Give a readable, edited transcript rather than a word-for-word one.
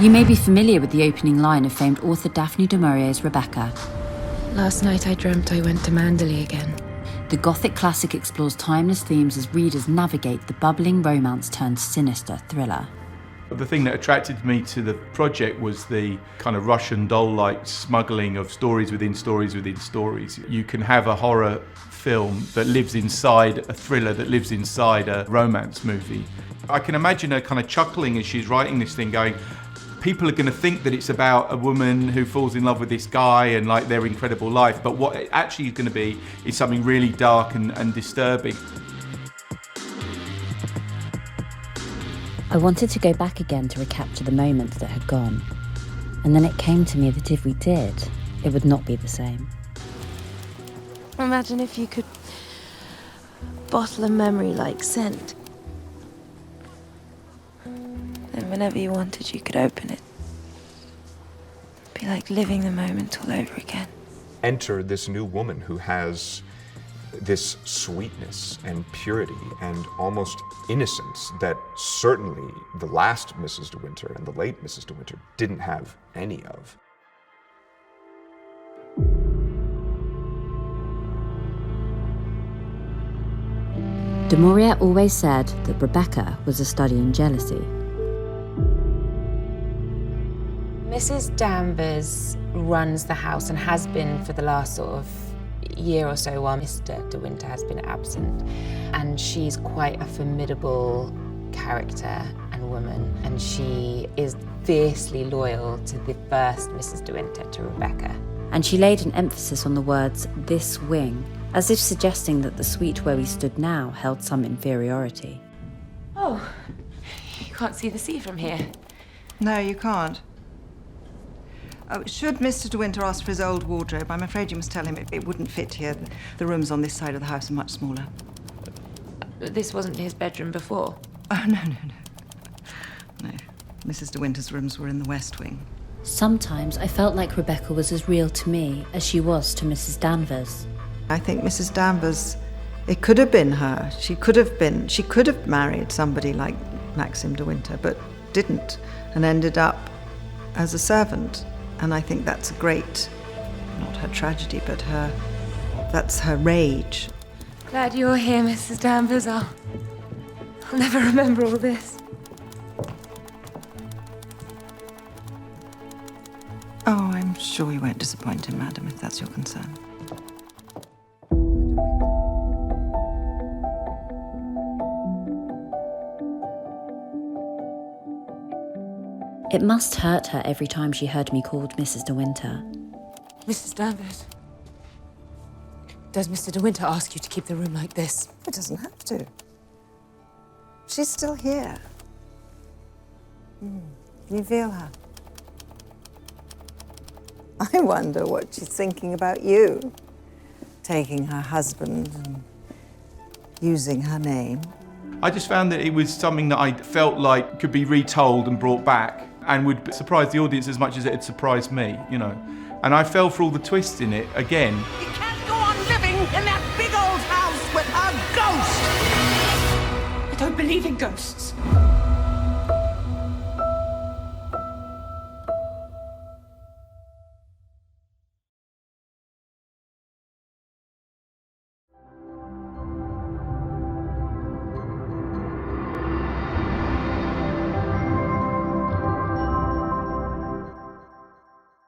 You may be familiar with the opening line of famed author Daphne du Maurier's Rebecca. Last night I dreamt I went to Manderley again. The Gothic classic explores timeless themes as readers navigate the bubbling romance-turned-sinister thriller. The thing that attracted me to the project was the kind of Russian doll-like smuggling of stories within stories within stories. You can have a horror film that lives inside a thriller that lives inside a romance movie. I can imagine her kind of chuckling as she's writing this thing, going, people are going to think that it's about a woman who falls in love with this guy and like their incredible life, but what it actually is going to be is something really dark and disturbing. I wanted to go back again to recapture the moments that had gone. And then it came to me that if we did, it would not be the same. Imagine if you could bottle a memory like scent. Then whenever you wanted, you could open it. It'd be like living the moment all over again. Enter this new woman who has this sweetness and purity and almost innocence that certainly the last Mrs. De Winter and the late Mrs. De Winter didn't have any of. Du Maurier always said that Rebecca was a study in jealousy. Mrs. Danvers runs the house and has been for the last sort of year or so while Mr. De Winter has been absent. And she's quite a formidable character and woman, and she is fiercely loyal to the first Mrs. De Winter, to Rebecca. And she laid an emphasis on the words, this wing, as if suggesting that the suite where we stood now held some inferiority. Oh, you can't see the sea from here. No, you can't. Oh, should Mr. De Winter ask for his old wardrobe, I'm afraid you must tell him it wouldn't fit here. The rooms on this side of the house are much smaller. This wasn't his bedroom before? Oh, no. No. Mrs. De Winter's rooms were in the West Wing. Sometimes I felt like Rebecca was as real to me as she was to Mrs. Danvers. I think Mrs. Danvers, it could have been her. She could have married somebody like Maxim De Winter, but didn't, and ended up as a servant. And I think that's a great, not her tragedy, but that's her rage. Glad you're here, Mrs. Danvers. I'll never remember all this. Oh, I'm sure you won't disappoint him, madam, if that's your concern. It must hurt her every time she heard me called Mrs. De Winter. Mrs. Danvers, does Mr. De Winter ask you to keep the room like this? It doesn't have to. She's still here. You feel her? I wonder what she's thinking about you. Taking her husband and using her name. I just found that it was something that I felt like could be retold and brought back and would surprise the audience as much as it had surprised me, you know. And I fell for all the twists in it again. You can't go on living in that big old house with a ghost! I don't believe in ghosts.